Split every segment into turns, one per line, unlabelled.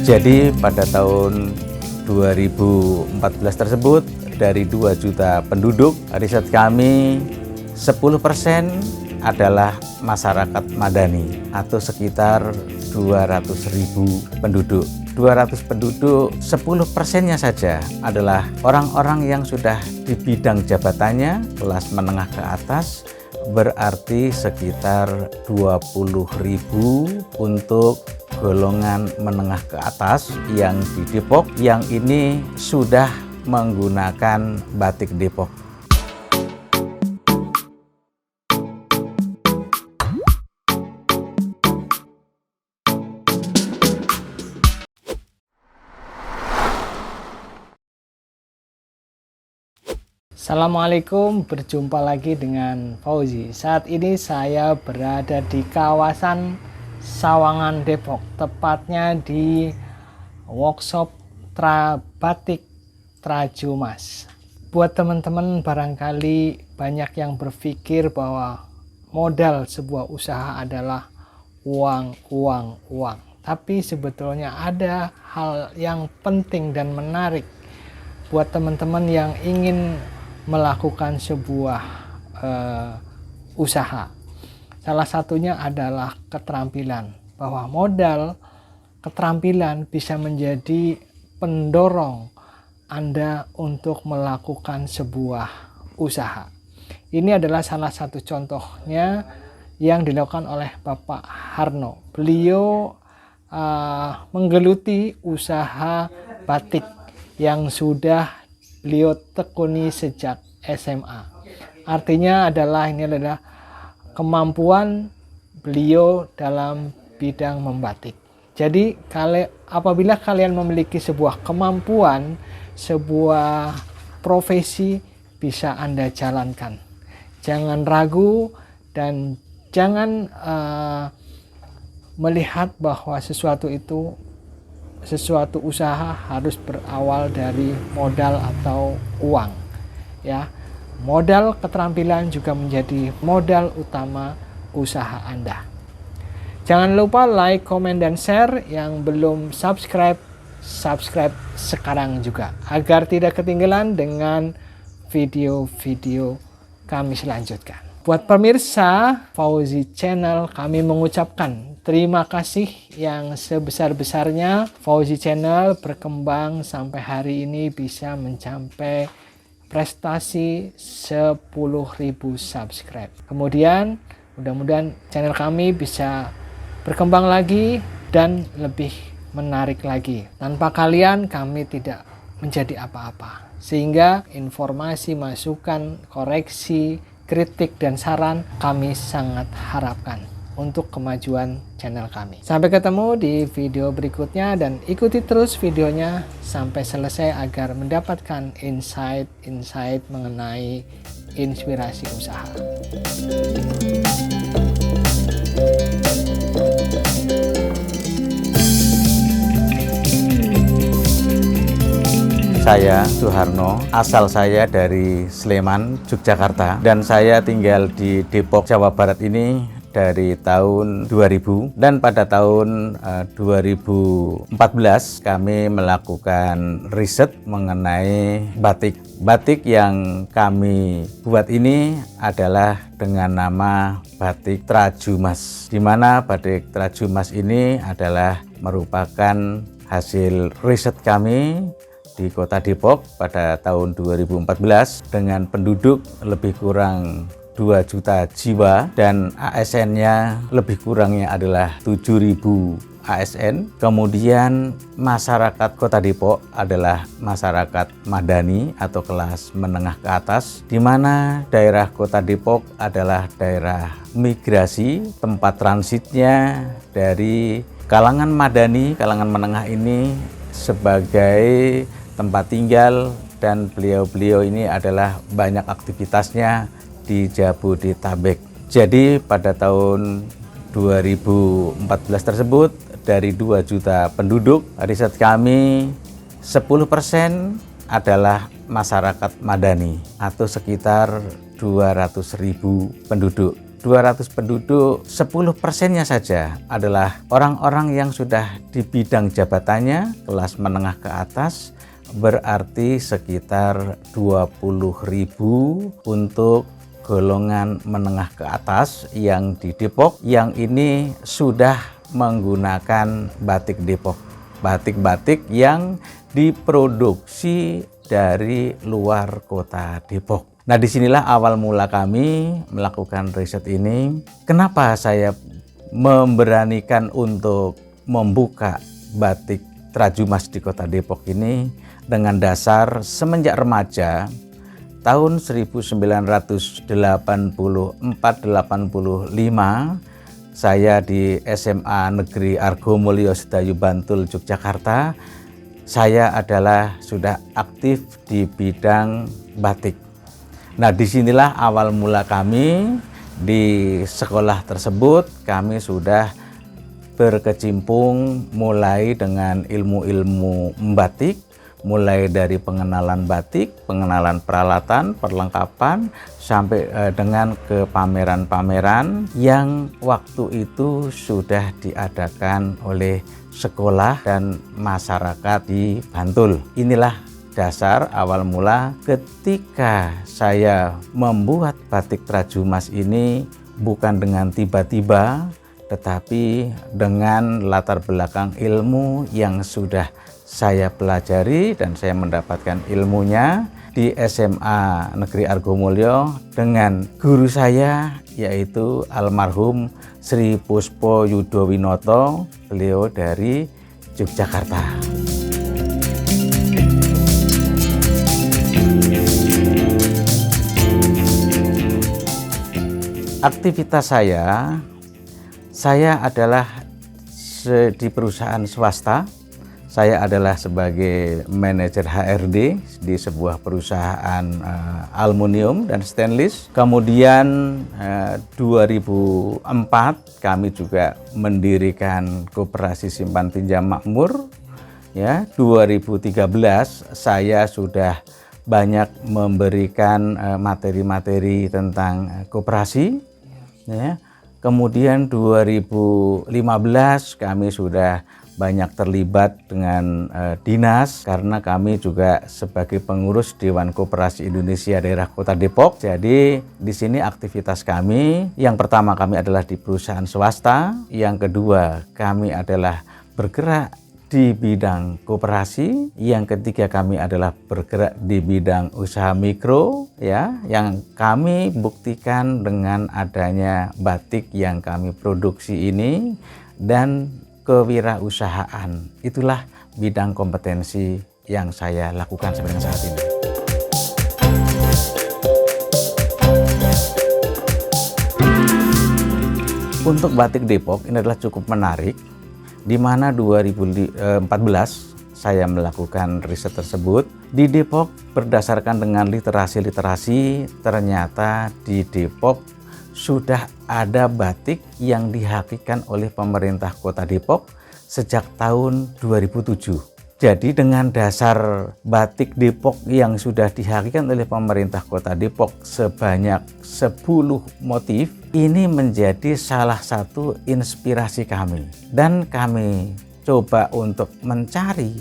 Jadi pada tahun 2014 tersebut, dari 2 juta penduduk, riset kami 10% adalah masyarakat madani atau sekitar 200.000 penduduk. 200 penduduk, 10%-nya saja adalah orang-orang yang sudah di bidang jabatannya kelas menengah ke atas, berarti sekitar 20.000 untuk golongan menengah ke atas yang di Depok, yang ini sudah menggunakan batik Depok.
Assalamualaikum, berjumpa lagi dengan Fauzi. Saat ini saya berada di kawasan Sawangan, Depok, tepatnya di workshop batik Trajumas. Buat teman-teman barangkali banyak yang berpikir bahwa modal sebuah usaha adalah uang. Tapi sebetulnya ada hal yang penting dan menarik buat teman-teman yang ingin melakukan sebuah usaha. Salah satunya adalah keterampilan, bahwa modal keterampilan bisa menjadi pendorong Anda untuk melakukan sebuah usaha. Ini adalah salah satu contohnya yang dilakukan oleh Bapak Harno. Beliau menggeluti usaha batik yang sudah beliau tekuni sejak SMA. Artinya ini adalah kemampuan beliau dalam bidang membatik. Jadi apabila kalian memiliki sebuah kemampuan, sebuah profesi, bisa Anda jalankan. Jangan ragu dan jangan melihat bahwa sesuatu usaha harus berawal dari modal atau uang, ya. Modal keterampilan juga menjadi modal utama usaha Anda. Jangan lupa like, komen, dan share. Yang belum subscribe sekarang juga, agar tidak ketinggalan dengan video-video kami selanjutnya. Buat pemirsa Fauzi Channel, kami mengucapkan terima kasih yang sebesar-besarnya. Fauzi Channel berkembang sampai hari ini bisa mencapai prestasi 10.000 subscribe. Kemudian mudah-mudahan channel kami bisa berkembang lagi dan lebih menarik lagi. Tanpa kalian kami tidak menjadi apa-apa. Sehingga informasi, masukan, koreksi, kritik, dan saran kami sangat harapkan untuk kemajuan channel kami. Sampai ketemu di video berikutnya dan ikuti terus videonya sampai selesai agar mendapatkan insight mengenai inspirasi usaha.
Saya Suharno, asal saya dari Sleman, Yogyakarta, dan saya tinggal di Depok, Jawa Barat ini dari tahun 2000, dan pada tahun 2014 kami melakukan riset mengenai batik. Batik yang kami buat ini adalah dengan nama batik Trajumas, di mana batik Trajumas ini adalah merupakan hasil riset kami di Kota Depok pada tahun 2014 dengan penduduk lebih kurang 2 juta jiwa dan ASN-nya lebih kurangnya adalah 7.000 ASN. Kemudian masyarakat Kota Depok adalah masyarakat madani atau kelas menengah ke atas, di mana daerah Kota Depok adalah daerah migrasi, tempat transitnya dari kalangan madani, kalangan menengah ini sebagai tempat tinggal, dan beliau-beliau ini adalah banyak aktivitasnya di Jabodetabek. Jadi pada tahun 2014 tersebut, dari 2 juta penduduk, riset kami 10% adalah masyarakat madani atau sekitar 200.000 penduduk. 200 penduduk, 10%-nya saja adalah orang-orang yang sudah di bidang jabatannya kelas menengah ke atas, berarti sekitar 20.000 untuk golongan menengah ke atas yang di Depok, yang ini sudah menggunakan batik Depok, batik-batik yang diproduksi dari luar kota Depok. Nah, disinilah awal mula kami melakukan riset ini. Kenapa saya memberanikan untuk membuka batik Trajumas di kota Depok ini? Dengan dasar semenjak remaja, tahun 1984-85, saya di SMA Negeri Argomulyo Sedayu Bantul, Yogyakarta, saya adalah sudah aktif di bidang batik. Nah, disinilah awal mula kami di sekolah tersebut. Kami sudah berkecimpung mulai dengan ilmu-ilmu membatik, mulai dari pengenalan batik, pengenalan peralatan, perlengkapan, sampai dengan ke pameran-pameran yang waktu itu sudah diadakan oleh sekolah dan masyarakat di Bantul. Inilah dasar awal mula ketika saya membuat batik Trajumas ini, bukan dengan tiba-tiba, tetapi dengan latar belakang ilmu yang sudah saya pelajari dan saya mendapatkan ilmunya di SMA Negeri Argomulyo dengan guru saya, yaitu almarhum Sri Puspo Yudowinoto, beliau dari Yogyakarta. Aktivitas saya adalah di perusahaan swasta. Saya adalah sebagai manajer HRD di sebuah perusahaan aluminium dan stainless. Kemudian 2004 kami juga mendirikan Koperasi Simpan Pinjam Makmur. Ya, 2013 saya sudah banyak memberikan materi-materi tentang koperasi. Ya. Kemudian 2015 kami sudah banyak terlibat dengan dinas, karena kami juga sebagai pengurus Dewan Koperasi Indonesia Daerah Kota Depok. Jadi di sini aktivitas kami, yang pertama kami adalah di perusahaan swasta, yang kedua kami adalah bergerak di bidang koperasi, yang ketiga kami adalah bergerak di bidang usaha mikro, ya, yang kami buktikan dengan adanya batik yang kami produksi ini, dan kewirausahaan. Itulah bidang kompetensi yang saya lakukan sampai dengan saat ini. Untuk batik Depok ini adalah cukup menarik, di mana 2014 saya melakukan riset tersebut. Di Depok, berdasarkan dengan literasi-literasi, ternyata di Depok sudah ada batik yang dihakikan oleh pemerintah Kota Depok sejak tahun 2007. Jadi dengan dasar batik Depok yang sudah dihakikan oleh pemerintah Kota Depok sebanyak 10 motif, ini menjadi salah satu inspirasi kami. Dan kami coba untuk mencari,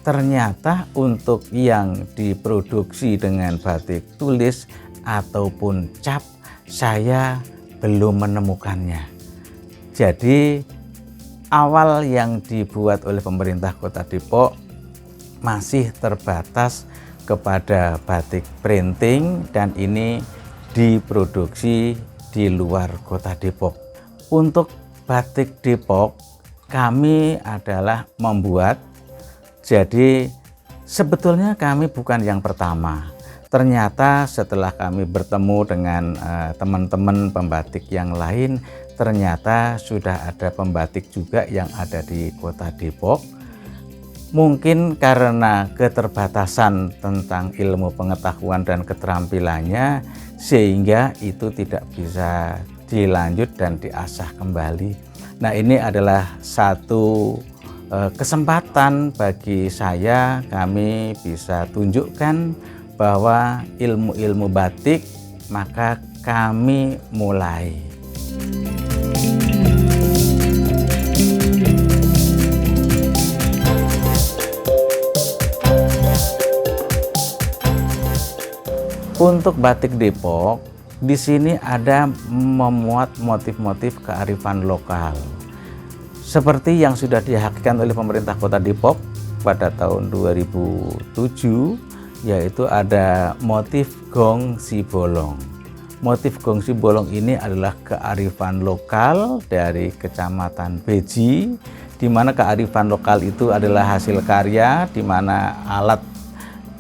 ternyata untuk yang diproduksi dengan batik tulis ataupun cap, saya belum menemukannya. Jadi awal yang dibuat oleh pemerintah Kota Depok masih terbatas kepada batik printing, dan ini diproduksi di luar Kota Depok. Untuk batik Depok kami adalah membuat, jadi sebetulnya kami bukan yang pertama. Ternyata setelah kami bertemu dengan teman-teman pembatik yang lain, ternyata sudah ada pembatik juga yang ada di Kota Depok. Mungkin karena keterbatasan tentang ilmu pengetahuan dan keterampilannya, sehingga itu tidak bisa dilanjut dan diasah kembali. Nah, ini adalah satu kesempatan bagi saya, kami bisa tunjukkan bahwa ilmu-ilmu batik, maka kami mulai Untuk batik Depok, di sini ada memuat motif-motif kearifan lokal. Seperti yang sudah dihakikan oleh pemerintah Kota Depok pada tahun 2007, yaitu ada motif gong sibolong. Motif gong sibolong ini adalah kearifan lokal dari Kecamatan Beji, di mana kearifan lokal itu adalah hasil karya, di mana alat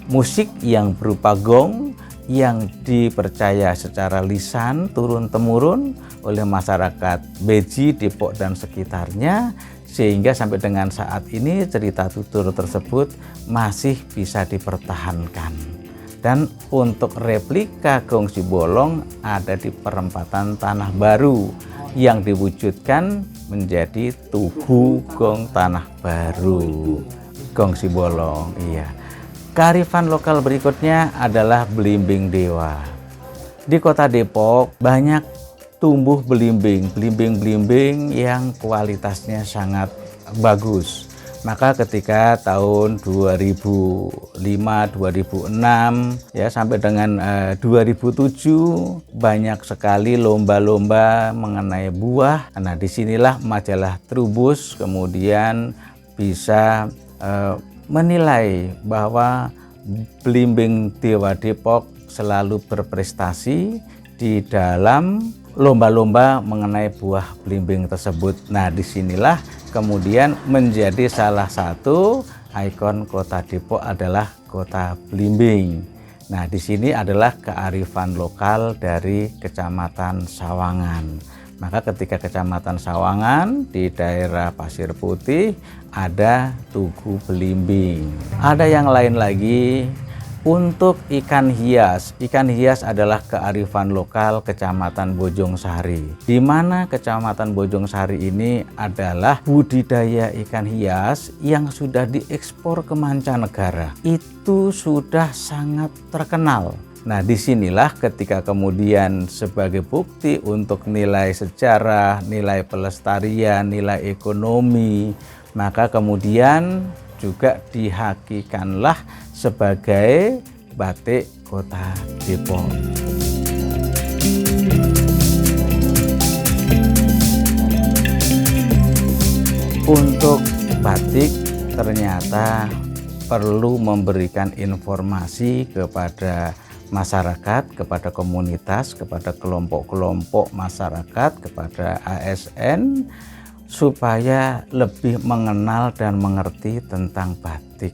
musik yang berupa gong yang dipercaya secara lisan turun-temurun oleh masyarakat Beji, Depok, dan sekitarnya, sehingga sampai dengan saat ini cerita tutur tersebut masih bisa dipertahankan. Dan untuk replika gong sibolong ada di perempatan Tanah Baru yang diwujudkan menjadi tugu gong Tanah Baru. Gong sibolong, iya. Kearifan lokal berikutnya adalah belimbing dewa. Di Kota Depok banyak tumbuh belimbing yang kualitasnya sangat bagus. Maka ketika tahun 2005, 2006 ya sampai dengan 2007 banyak sekali lomba-lomba mengenai buah. Nah, disinilah majalah Trubus kemudian bisa menilai bahwa belimbing Dewa Depok selalu berprestasi di dalam lomba-lomba mengenai buah belimbing tersebut. Nah, disinilah kemudian menjadi salah satu ikon Kota Depok adalah kota belimbing. Nah, di sini adalah kearifan lokal dari Kecamatan Sawangan. Maka ketika Kecamatan Sawangan di daerah Pasir Putih ada tugu belimbing. Ada yang lain lagi untuk ikan hias. Ikan hias adalah kearifan lokal Kecamatan Bojongsari. Di mana Kecamatan Bojongsari ini adalah budidaya ikan hias yang sudah diekspor ke mancanegara. Itu sudah sangat terkenal. Nah, disinilah ketika kemudian sebagai bukti untuk nilai sejarah, nilai pelestarian, nilai ekonomi, maka kemudian juga dihakikanlah sebagai batik Kota Depok. Untuk batik ternyata perlu memberikan informasi kepada masyarakat, kepada komunitas, kepada kelompok-kelompok masyarakat, kepada ASN supaya lebih mengenal dan mengerti tentang batik.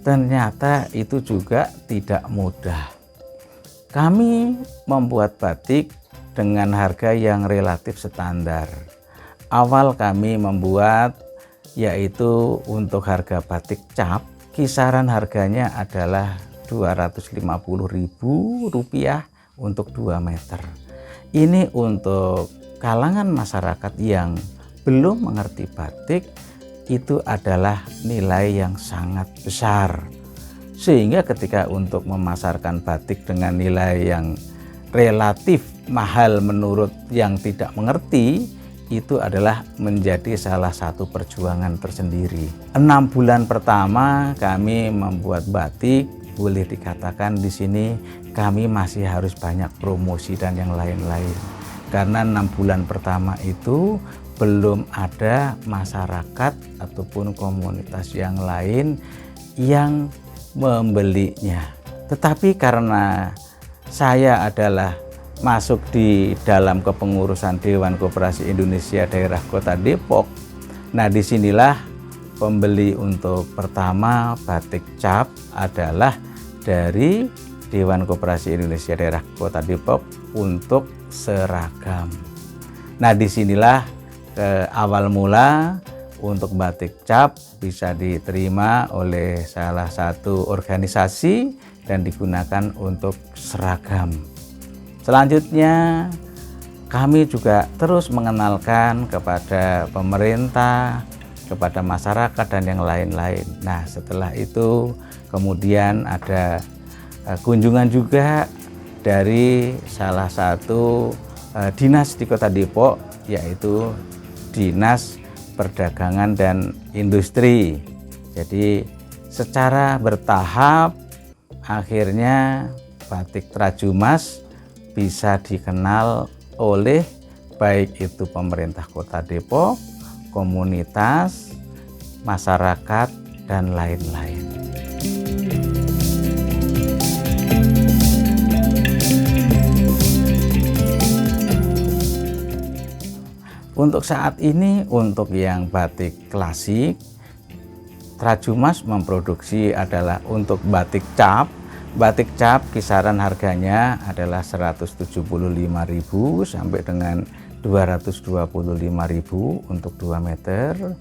Ternyata itu juga tidak mudah. Kami membuat batik dengan harga yang relatif standar. Awal kami membuat yaitu untuk harga batik cap, kisaran harganya adalah Rp250.000 untuk 2 meter. Ini untuk kalangan masyarakat yang belum mengerti batik, itu adalah nilai yang sangat besar. Sehingga ketika untuk memasarkan batik dengan nilai yang relatif mahal menurut yang tidak mengerti, itu adalah menjadi salah satu perjuangan tersendiri. 6 bulan pertama kami membuat batik, boleh dikatakan di sini kami masih harus banyak promosi dan yang lain-lain. Karena 6 bulan pertama itu belum ada masyarakat ataupun komunitas yang lain yang membelinya. Tetapi karena saya adalah masuk di dalam kepengurusan Dewan Koperasi Indonesia Daerah Kota Depok, nah disinilah pembeli untuk pertama batik cap adalah dari Dewan Koperasi Indonesia Daerah Kota Depok untuk seragam. Nah, disinilah awal mula untuk batik cap bisa diterima oleh salah satu organisasi dan digunakan untuk seragam. Selanjutnya, kami juga terus mengenalkan kepada pemerintah, kepada masyarakat dan yang lain-lain. Nah, setelah itu kemudian ada kunjungan juga dari salah satu dinas di Kota Depok, yaitu Dinas Perdagangan dan Industri. Jadi secara bertahap akhirnya batik Trajumas bisa dikenal oleh baik itu pemerintah Kota Depok, komunitas, masyarakat, dan lain-lain. Untuk saat ini, untuk yang batik klasik, Trajumas memproduksi adalah untuk batik cap. Batik cap kisaran harganya adalah 175.000 sampai dengan 225.000 untuk 2 meter.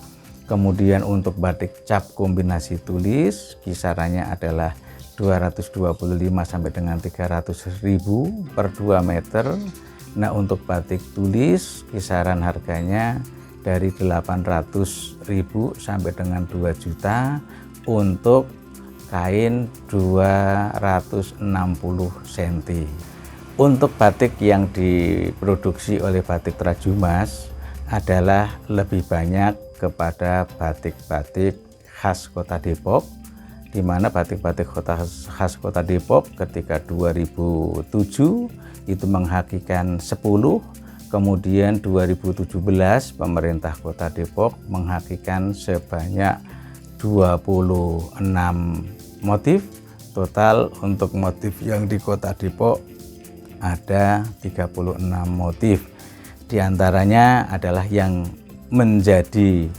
Kemudian untuk batik cap kombinasi tulis kisarannya adalah 225 sampai dengan 300.000 per 2 meter. Nah, untuk batik tulis kisaran harganya dari 800.000 sampai dengan 2 juta untuk kain 260 cm. Untuk batik yang diproduksi oleh batik Trajumas adalah lebih banyak kepada batik-batik khas Kota Depok, di mana batik-batik khas Kota Depok ketika 2007 itu menghakikan 10, kemudian 2017 pemerintah Kota Depok menghakikan sebanyak 26 motif. Total untuk motif yang di Kota Depok ada 36 motif. Di antaranya adalah yang menjadi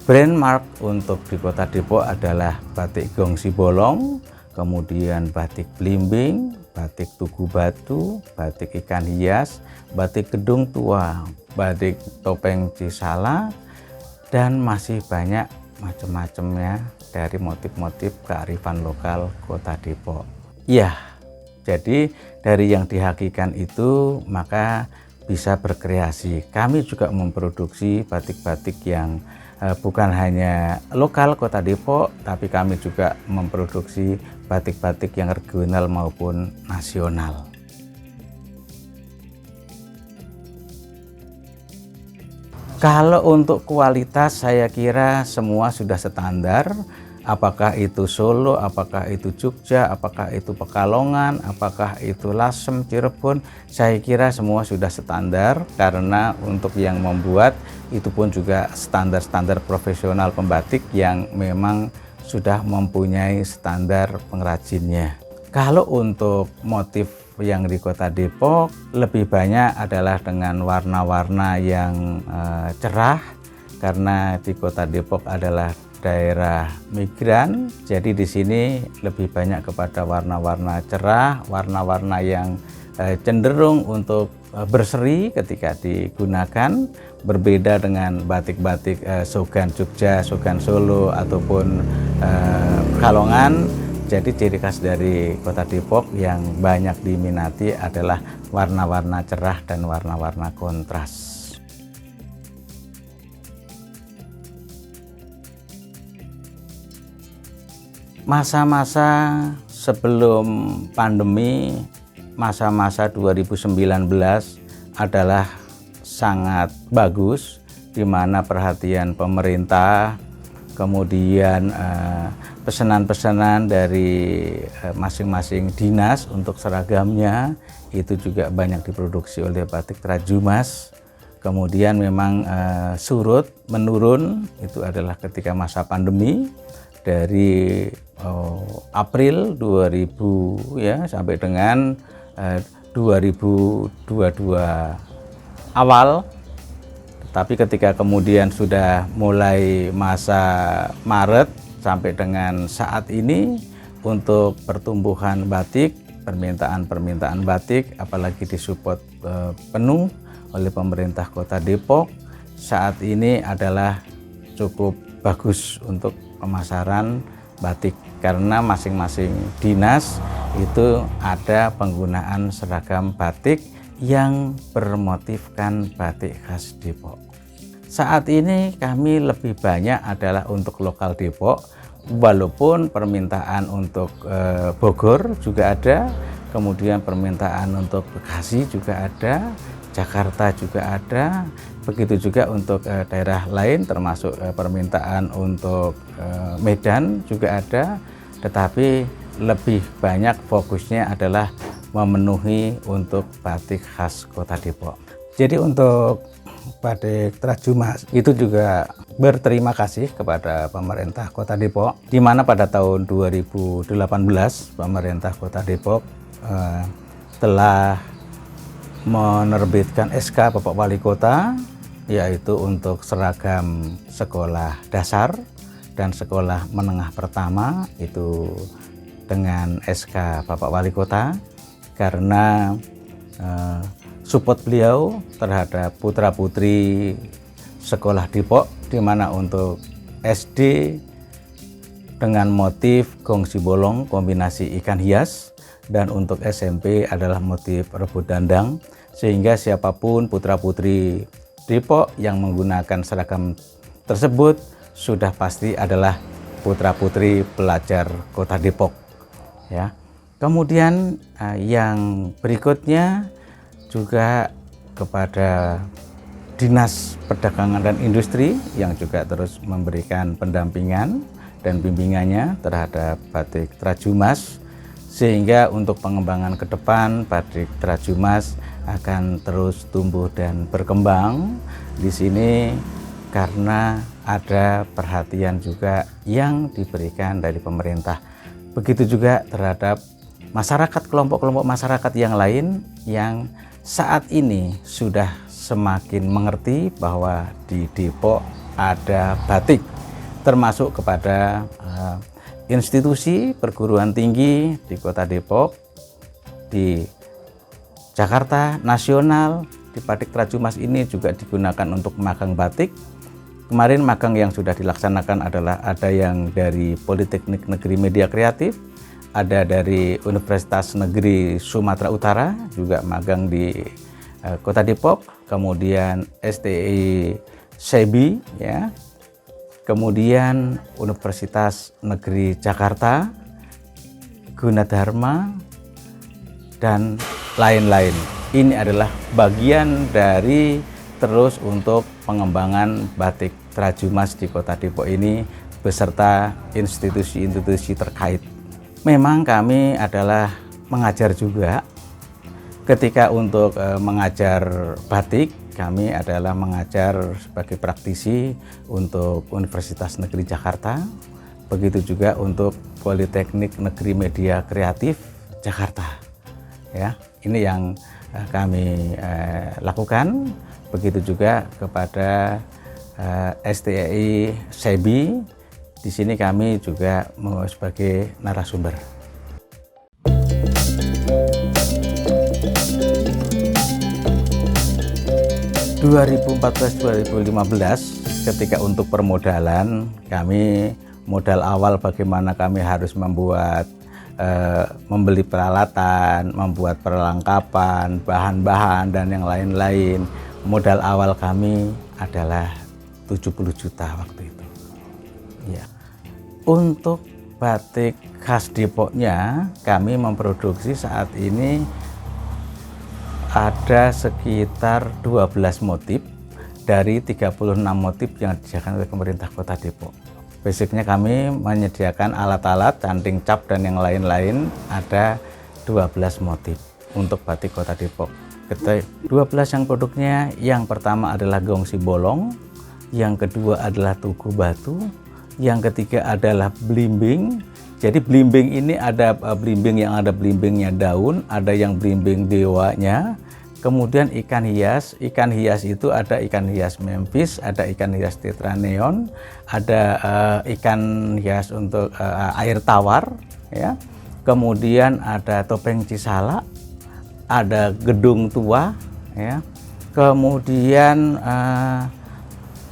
brand mark untuk di Kota Depok adalah batik Gongsi Bolong, kemudian batik Blimbing, batik Tugu Batu, batik ikan hias, batik Gedung Tua, batik topeng Cisala, dan masih banyak macam-macamnya dari motif-motif kearifan lokal Kota Depok. Ya, jadi dari yang dihakikan itu maka bisa berkreasi. Kami juga memproduksi batik-batik yang bukan hanya lokal Kota Depok, tapi kami juga memproduksi batik-batik yang regional maupun nasional. Kalau untuk kualitas saya kira semua sudah standar, apakah itu Solo, apakah itu Jogja, apakah itu Pekalongan, apakah itu Lasem, Cirebon, saya kira semua sudah standar, karena untuk yang membuat itu pun juga standar-standar profesional pembatik yang memang sudah mempunyai standar pengrajinnya. Kalau untuk motif yang di Kota Depok lebih banyak adalah dengan warna-warna yang cerah, karena di Kota Depok adalah daerah migran, jadi di sini lebih banyak kepada warna-warna cerah, warna-warna yang cenderung untuk berseri ketika digunakan, berbeda dengan batik-batik Sogan Jogja, Sogan Solo ataupun Pekalongan. Jadi ciri khas dari Kota Depok yang banyak diminati adalah warna-warna cerah dan warna-warna kontras. Masa-masa sebelum pandemi, masa-masa 2019 adalah sangat bagus, di mana perhatian pemerintah, kemudian pesanan-pesanan dari masing-masing dinas untuk seragamnya itu juga banyak diproduksi oleh batik Trajumas. Kemudian memang surut menurun itu adalah ketika masa pandemi dari April 2000 ya sampai dengan 2022 awal. Tapi ketika kemudian sudah mulai masa Maret sampai dengan saat ini, untuk pertumbuhan batik, permintaan batik apalagi disupport penuh oleh pemerintah Kota Depok, saat ini adalah cukup bagus untuk pemasaran batik, karena masing-masing dinas itu ada penggunaan seragam batik yang bermotifkan batik khas Depok. Saat ini kami lebih banyak adalah untuk lokal Depok, walaupun permintaan untuk Bogor juga ada, kemudian permintaan untuk Bekasi juga ada, Jakarta juga ada, begitu juga untuk daerah lain termasuk permintaan untuk Medan juga ada, tetapi lebih banyak fokusnya adalah memenuhi untuk batik khas Kota Depok. Jadi untuk batik Trajumas itu juga berterima kasih kepada pemerintah Kota Depok, di mana pada tahun 2018 pemerintah Kota Depok telah menerbitkan SK Bapak Wali Kota, yaitu untuk seragam sekolah dasar dan sekolah menengah pertama itu dengan SK Bapak Wali Kota, karena support beliau terhadap putra-putri sekolah Depok, di mana untuk SD dengan motif gongsi bolong kombinasi ikan hias, dan untuk SMP adalah motif rebut dandang, sehingga siapapun putra-putri Depok yang menggunakan seragam tersebut sudah pasti adalah putra-putri pelajar Kota Depok, ya. Kemudian yang berikutnya juga kepada Dinas Perdagangan dan Industri yang juga terus memberikan pendampingan dan bimbingannya terhadap batik Trajumas, sehingga untuk pengembangan ke depan batik Trajumas akan terus tumbuh dan berkembang di sini, karena ada perhatian juga yang diberikan dari pemerintah. Begitu juga terhadap masyarakat, kelompok-kelompok masyarakat yang lain yang saat ini sudah semakin mengerti bahwa di Depok ada batik, termasuk kepada institusi perguruan tinggi di Kota Depok, di Jakarta nasional. Di batik Trajumas ini juga digunakan untuk magang batik. Kemarin magang yang sudah dilaksanakan adalah ada yang dari Politeknik Negeri Media Kreatif, ada dari Universitas Negeri Sumatera Utara juga magang di Kota Depok, kemudian STI SEBI, ya, kemudian Universitas Negeri Jakarta, Gunadarma, dan lain-lain. Ini adalah bagian dari terus untuk pengembangan batik Trajumas di Kota Depok ini beserta institusi-institusi terkait. Memang kami adalah mengajar juga. Ketika untuk mengajar batik, kami adalah mengajar sebagai praktisi untuk Universitas Negeri Jakarta, begitu juga untuk Politeknik Negeri Media Kreatif Jakarta. Ya, ini yang kami lakukan. Begitu juga kepada STI SEBI. Di sini kami juga sebagai narasumber. ...2014-2015 ketika untuk permodalan, kami modal awal bagaimana kami harus membuat membeli peralatan, membuat perlengkapan, bahan-bahan dan yang lain-lain. Modal awal kami adalah 70 juta waktu itu. Ya. Untuk batik khas Depoknya, kami memproduksi saat ini ada sekitar 12 motif dari 36 motif yang disediakan oleh pemerintah Kota Depok. Basicnya kami menyediakan alat-alat, canting cap dan yang lain-lain, ada 12 motif untuk batik Kota Depok. 12 yang produknya, yang pertama adalah gongsi bolong, yang kedua adalah tugu batu, yang ketiga adalah blimbing. Jadi blimbing ini ada blimbing yang ada blimbingnya daun, ada yang blimbing dewanya. Kemudian ikan hias itu ada ikan hias Memphis, ada ikan hias tetraneon, ada ikan hias untuk air tawar, ya. Kemudian ada topeng Cisala, ada gedung tua, ya. Kemudian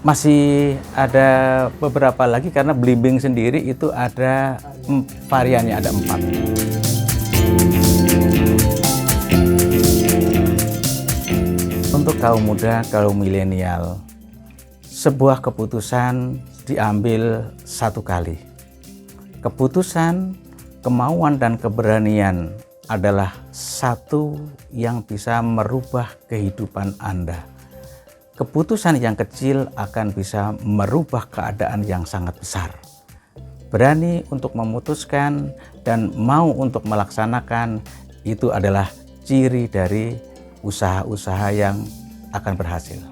masih ada beberapa lagi karena blimbing sendiri itu ada variannya, ada 4. Untuk kaum muda, kaum milenial, sebuah keputusan diambil satu kali. Keputusan, kemauan dan keberanian adalah satu yang bisa merubah kehidupan Anda. Keputusan yang kecil akan bisa merubah keadaan yang sangat besar. Berani untuk memutuskan dan mau untuk melaksanakan, itu adalah ciri dari usaha-usaha yang akan berhasil.